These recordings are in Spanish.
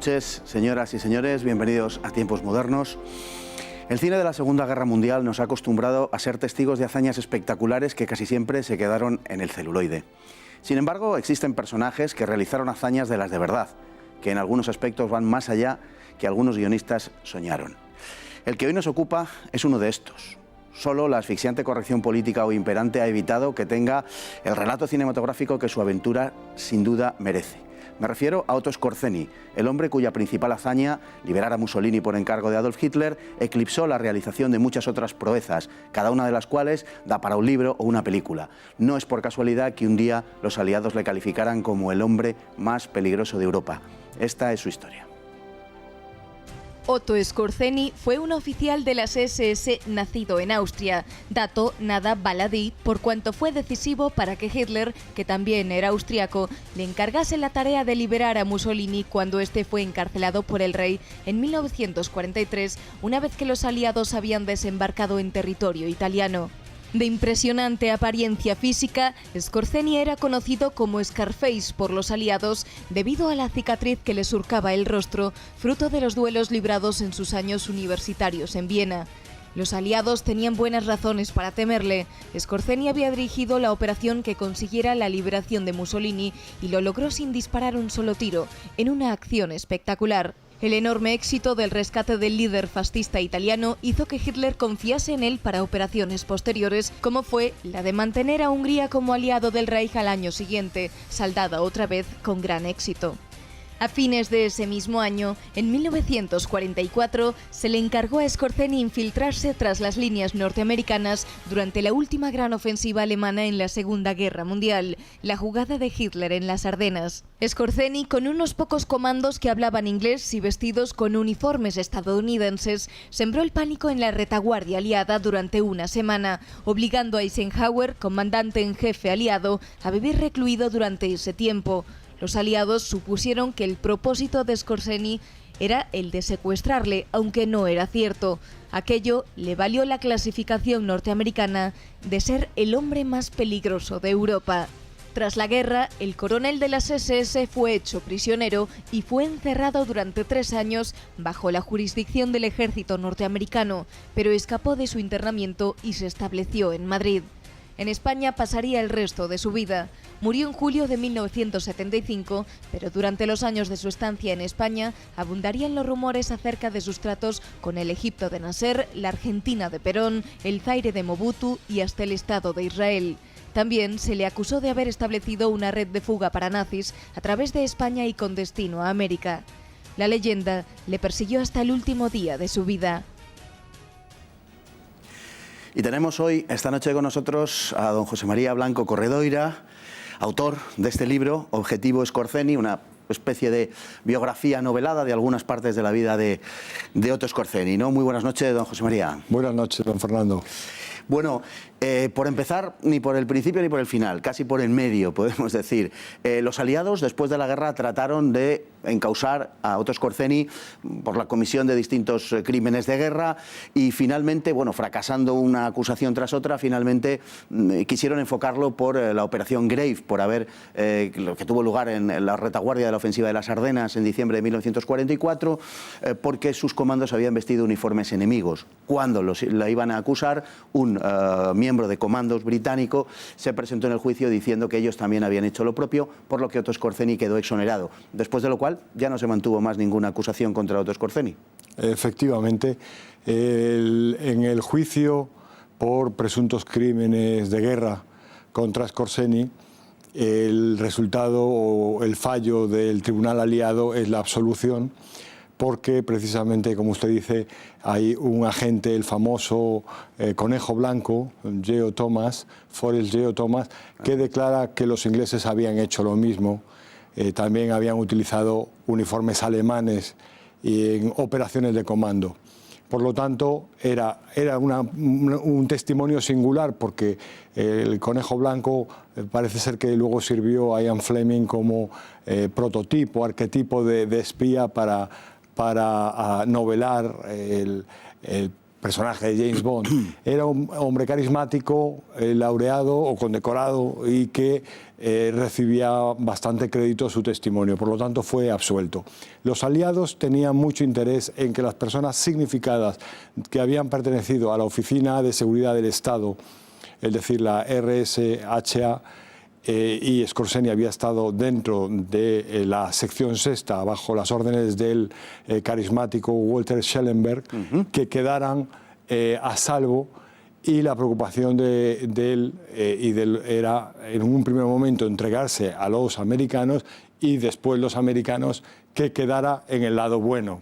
noches, señoras y señores, bienvenidos a Tiempos Modernos. El cine de la Segunda Guerra Mundial nos ha acostumbrado a ser testigos de hazañas espectaculares que casi siempre se quedaron en el celuloide. Sin embargo, existen personajes que realizaron hazañas de las de verdad, que en algunos aspectos van más allá que algunos guionistas soñaron. El que hoy nos ocupa es uno de estos. Solo la asfixiante corrección política o imperante ha evitado que tenga el relato cinematográfico que su aventura sin duda merece. Me refiero a Otto Skorzeny, el hombre cuya principal hazaña, liberar a Mussolini por encargo de Adolf Hitler, eclipsó la realización de muchas otras proezas, cada una de las cuales da para un libro o una película. No es por casualidad que un día los aliados le calificaran como el hombre más peligroso de Europa. Esta es su historia. Otto Skorzeny fue un oficial de las SS nacido en Austria, dato nada baladí por cuanto fue decisivo para que Hitler, que también era austriaco, le encargase la tarea de liberar a Mussolini cuando este fue encarcelado por el rey en 1943, una vez que los aliados habían desembarcado en territorio italiano. De impresionante apariencia física, Skorzeny era conocido como Scarface por los aliados debido a la cicatriz que le surcaba el rostro, fruto de los duelos librados en sus años universitarios en Viena. Los aliados tenían buenas razones para temerle. Skorzeny había dirigido la operación que consiguiera la liberación de Mussolini y lo logró sin disparar un solo tiro, en una acción espectacular. El enorme éxito del rescate del líder fascista italiano hizo que Hitler confiase en él para operaciones posteriores, como fue la de mantener a Hungría como aliado del Reich al año siguiente, saldada otra vez con gran éxito. A fines de ese mismo año, en 1944, se le encargó a Skorzeny infiltrarse tras las líneas norteamericanas durante la última gran ofensiva alemana en la Segunda Guerra Mundial, la jugada de Hitler en las Ardenas. Skorzeny, con unos pocos comandos que hablaban inglés y vestidos con uniformes estadounidenses, sembró el pánico en la retaguardia aliada durante una semana, obligando a Eisenhower, comandante en jefe aliado, a vivir recluido durante ese tiempo. Los aliados supusieron que el propósito de Skorzeny era el de secuestrarle, aunque no era cierto. Aquello le valió la clasificación norteamericana de ser el hombre más peligroso de Europa. Tras la guerra, el coronel de las SS fue hecho prisionero y fue encerrado durante 3 años bajo la jurisdicción del ejército norteamericano, pero escapó de su internamiento y se estableció en Madrid. En España pasaría el resto de su vida. Murió en julio de 1975, pero durante los años de su estancia en España abundarían los rumores acerca de sus tratos con el Egipto de Nasser, la Argentina de Perón, el Zaire de Mobutu y hasta el Estado de Israel. También se le acusó de haber establecido una red de fuga para nazis a través de España y con destino a América. La leyenda le persiguió hasta el último día de su vida. Y tenemos hoy, esta noche con nosotros, a don José María Blanco Corredoira, autor de este libro, Objetivo Skorzeny, una especie de biografía novelada de algunas partes de la vida de Otto Skorzeny, ¿no? Muy buenas noches, don José María. Buenas noches, don Fernando. Bueno, por empezar, ni por el principio ni por el final, casi por el medio, podemos decir. Los aliados, después de la guerra, trataron de encausar a Otto Skorzeny por la comisión de distintos crímenes de guerra y finalmente, bueno, fracasando una acusación tras otra, finalmente quisieron enfocarlo por la operación Grave, por haber, lo que tuvo lugar en la retaguardia de la ofensiva de las Ardenas en diciembre de 1944, porque sus comandos habían vestido uniformes enemigos. Cuando la iban a acusar, un miembro de comandos británico se presentó en el juicio diciendo que ellos también habían hecho lo propio, por lo que Otto Skorzeny quedó exonerado. Después de lo cual ya no se mantuvo más ninguna acusación contra Otto Skorzeny. Efectivamente, en el juicio por presuntos crímenes de guerra contra Skorzeny, el resultado o el fallo del tribunal aliado es la absolución, porque precisamente, como usted dice, hay un agente, el famoso conejo blanco, Forrest Geo Thomas, que declara que los ingleses habían hecho lo mismo. También habían utilizado uniformes alemanes en operaciones de comando. Por lo tanto, era un testimonio singular, porque el conejo blanco parece ser que luego sirvió a Ian Fleming como prototipo, arquetipo de espía para novelar personaje de James Bond, era un hombre carismático, laureado o condecorado y que recibía bastante crédito su testimonio, por lo tanto fue absuelto. Los aliados tenían mucho interés en que las personas significadas que habían pertenecido a la Oficina de Seguridad del Estado, es decir, la RSHA, y Skorzeny había estado dentro de la sección sexta bajo las órdenes del carismático Walter Schellenberg, que quedaran a salvo, y la preocupación de él era en un primer momento entregarse a los americanos y después los americanos que quedara en el lado bueno,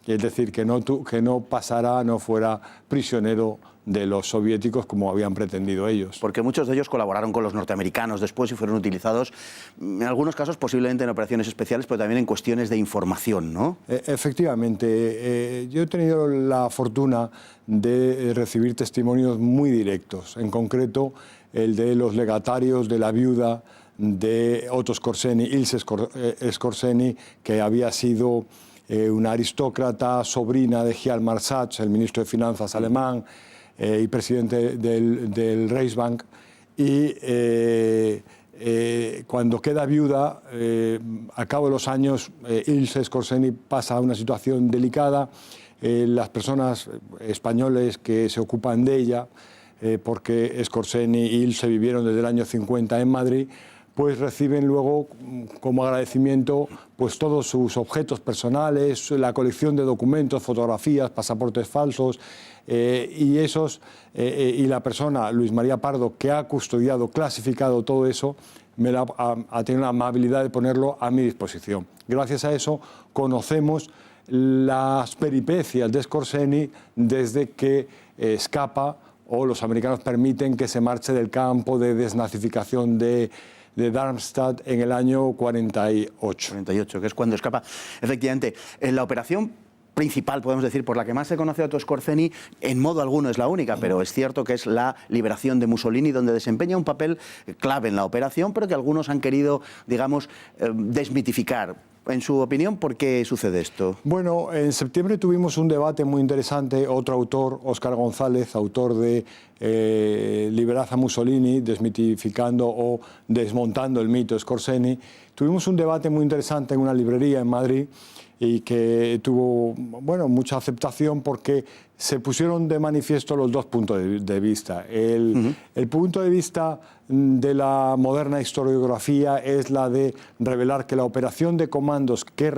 es decir, que no pasara, no fuera prisionero de los soviéticos como habían pretendido ellos. Porque muchos de ellos colaboraron con los norteamericanos después y fueron utilizados, en algunos casos posiblemente en operaciones especiales, pero también en cuestiones de información, ¿no? Efectivamente. Yo he tenido la fortuna de recibir testimonios muy directos, en concreto el de los legatarios de la viuda de Otto Skorzeny, Ilse Skorzeny, que había sido una aristócrata, sobrina de Hjalmar Sachs, el ministro de Finanzas alemán, y presidente del Reichsbank, y cuando queda viuda, a cabo de los años, Ilse Skorzeny pasa a una situación delicada. Las personas españoles que se ocupan de ella, porque Skorzeny y Ilse vivieron desde el año 50 en Madrid, pues reciben luego como agradecimiento pues todos sus objetos personales, la colección de documentos, fotografías, pasaportes falsos, y la persona, Luis María Pardo, que ha custodiado, clasificado todo eso, ha tenido la amabilidad de ponerlo a mi disposición. Gracias a eso conocemos las peripecias de Skorzeny desde que escapa, o los americanos permiten que se marche del campo de desnazificación de Darmstadt en el año 48. 48, que es cuando escapa. Efectivamente, en la operación principal, podemos decir, por la que más se conoce a Otto Skorzeny, en modo alguno es la única, pero es cierto que es la liberación de Mussolini, donde desempeña un papel clave en la operación, pero que algunos han querido, digamos, desmitificar. En su opinión, ¿por qué sucede esto? Bueno, en septiembre tuvimos un debate muy interesante. Otro autor, Óscar González, autor de Liberad a Mussolini, desmitificando o desmontando el mito Skorzeny. Tuvimos un debate muy interesante en una librería en Madrid y que tuvo mucha aceptación porque se pusieron de manifiesto los dos puntos de vista. El punto de vista de la moderna historiografía es la de revelar que la operación de comandos que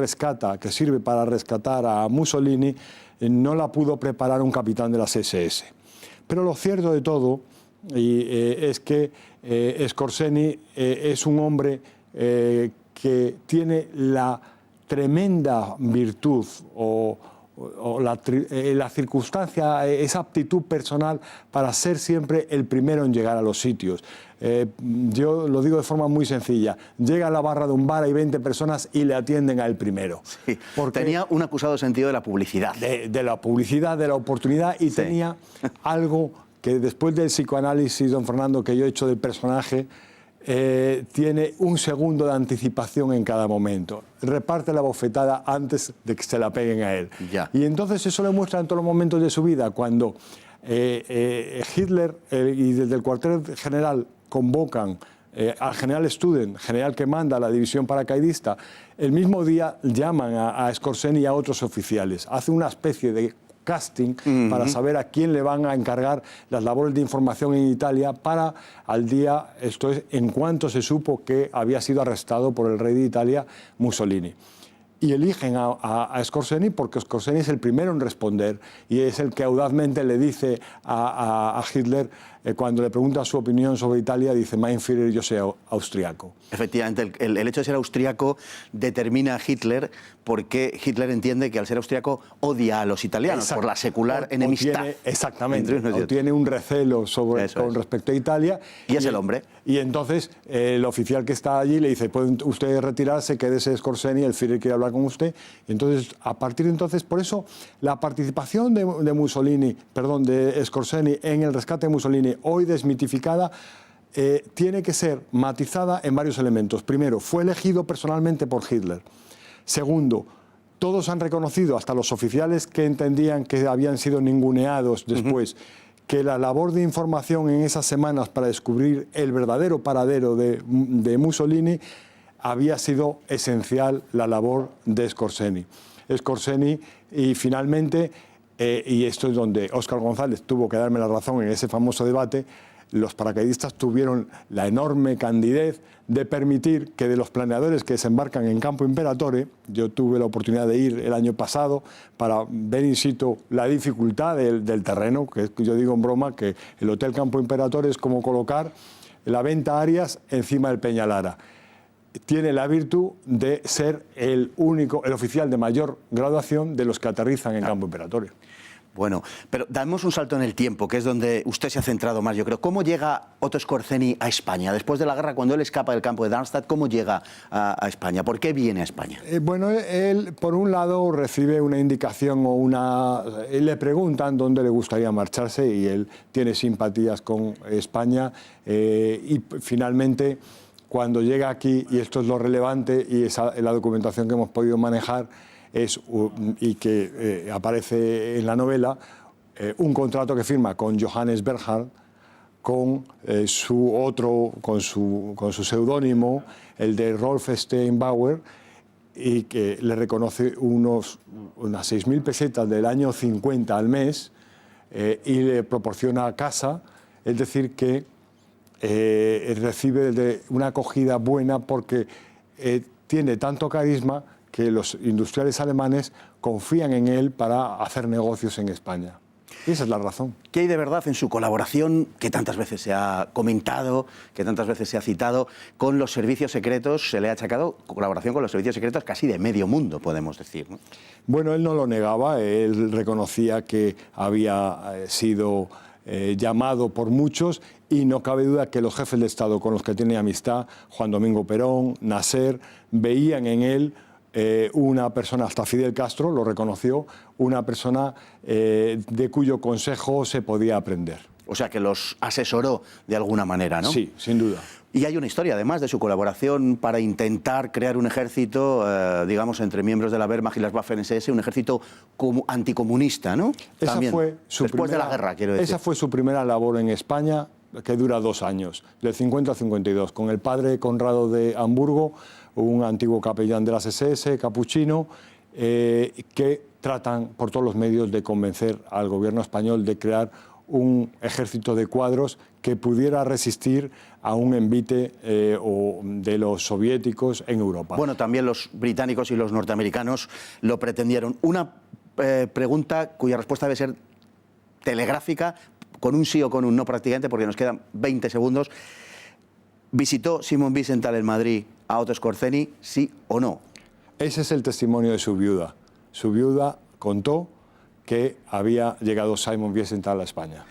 sirve para rescatar a Mussolini, no la pudo preparar un capitán de las SS. Pero lo cierto de todo es que Skorzeny es un hombre que tiene la tremenda virtud o la circunstancia, esa aptitud personal para ser siempre el primero en llegar a los sitios. Yo lo digo de forma muy sencilla. Llega a la barra de un bar, hay 20 personas y le atienden a él primero. Sí, porque tenía un acusado sentido de la publicidad. De la publicidad, de la oportunidad, y tenía algo que después del psicoanálisis, don Fernando, que yo he hecho del personaje, tiene un segundo de anticipación en cada momento. Reparte la bofetada antes de que se la peguen a él. Ya. Y entonces eso lo muestra en todos los momentos de su vida, cuando Hitler y desde el cuartel general convocan al general Student, general que manda la división paracaidista. El mismo día llaman a Skorzeny y a otros oficiales. Hace una especie de casting para saber a quién le van a encargar las labores de información en Italia para al día, esto es, en cuanto se supo que había sido arrestado por el rey de Italia, Mussolini. Y eligen a Skorzeny porque Skorzeny es el primero en responder y es el que audazmente le dice a Hitler, cuando le pregunta su opinión sobre Italia, dice: Mein Führer, yo soy austriaco. Efectivamente, el hecho de ser austriaco determina a Hitler, porque Hitler entiende que al ser austriaco odia a los italianos. Exacto. Por la secular enemistad. Exactamente, tiene un recelo con respecto a Italia. Y es el hombre. Y entonces el oficial que está allí le dice: pueden ustedes retirarse, quédese Skorzeny, el Führer quiere hablar con usted. Y entonces, a partir de entonces, por eso la participación de Skorzeny en el rescate de Mussolini, hoy desmitificada, tiene que ser matizada en varios elementos. Primero, fue elegido personalmente por Hitler. Segundo, todos han reconocido, hasta los oficiales que entendían que habían sido ninguneados después, que la labor de información en esas semanas para descubrir el verdadero paradero de Mussolini había sido esencial, la labor de Scorseni. Scorseni, y finalmente, y esto es donde Óscar González tuvo que darme la razón en ese famoso debate, los paracaidistas tuvieron la enorme candidez de permitir que de los planeadores que desembarcan en Campo Imperatore, yo tuve la oportunidad de ir el año pasado para ver in situ la dificultad del terreno, que yo digo en broma que el Hotel Campo Imperatore es como colocar la Venta Arias encima del Peñalara. Tiene la virtud de ser el oficial de mayor graduación de los que aterrizan en Campo Imperatore. Bueno, pero damos un salto en el tiempo, que es donde usted se ha centrado más, yo creo. ¿Cómo llega Otto Skorzeny a España? Después de la guerra, cuando él escapa del campo de Darmstadt, ¿cómo llega a España? ¿Por qué viene a España? Bueno, él, por un lado, recibe una indicación le preguntan dónde le gustaría marcharse y él tiene simpatías con España y finalmente, cuando llega aquí, y esto es lo relevante y es la documentación que hemos podido manejar, y que aparece en la novela, un contrato que firma con Johannes Bernhard, con su seudónimo, el de Rolf Steinbauer, y que le reconoce unas 6.000 pesetas del año 50 al mes y le proporciona casa, es decir, que recibe una acogida buena porque tiene tanto carisma que los industriales alemanes confían en él para hacer negocios en España. Y esa es la razón. ¿Qué hay de verdad en su colaboración, que tantas veces se ha comentado, que tantas veces se ha citado, con los servicios secretos? Se le ha achacado colaboración con los servicios secretos casi de medio mundo, podemos decir, ¿no? Bueno, él no lo negaba, él reconocía que había sido llamado por muchos y no cabe duda que los jefes de Estado con los que tiene amistad, Juan Domingo Perón, Nasser, veían en él una persona, hasta Fidel Castro lo reconoció, una persona de cuyo consejo se podía aprender. O sea, que los asesoró de alguna manera, ¿no? Sí, sin duda. Y hay una historia, además, de su colaboración para intentar crear un ejército, digamos, entre miembros de la Wehrmacht y las Waffen-SS, un ejército anticomunista, ¿no? Esa fue su después de la guerra, quiero decir. Esa fue su primera labor en España, que dura 2 años, del 50 al 52, con el padre Conrado de Hamburgo, un antiguo capellán de las SS, capuchino, que tratan por todos los medios de convencer al gobierno español de crear un ejército de cuadros que pudiera resistir a un envite de los soviéticos en Europa. Bueno, también los británicos y los norteamericanos lo pretendieron. Una pregunta cuya respuesta debe ser telegráfica, con un sí o con un no prácticamente, porque nos quedan 20 segundos. ¿Visitó Simon Wiesenthal en Madrid a Otto Skorzeny, sí o no? Ese es el testimonio de su viuda. Su viuda contó que había llegado Simon Wiesenthal a España.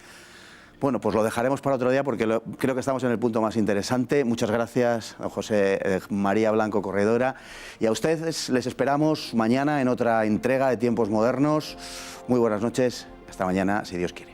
Bueno, pues lo dejaremos para otro día porque creo que estamos en el punto más interesante. Muchas gracias a José María Blanco, corredora. Y a ustedes les esperamos mañana en otra entrega de Tiempos Modernos. Muy buenas noches. Hasta mañana, si Dios quiere.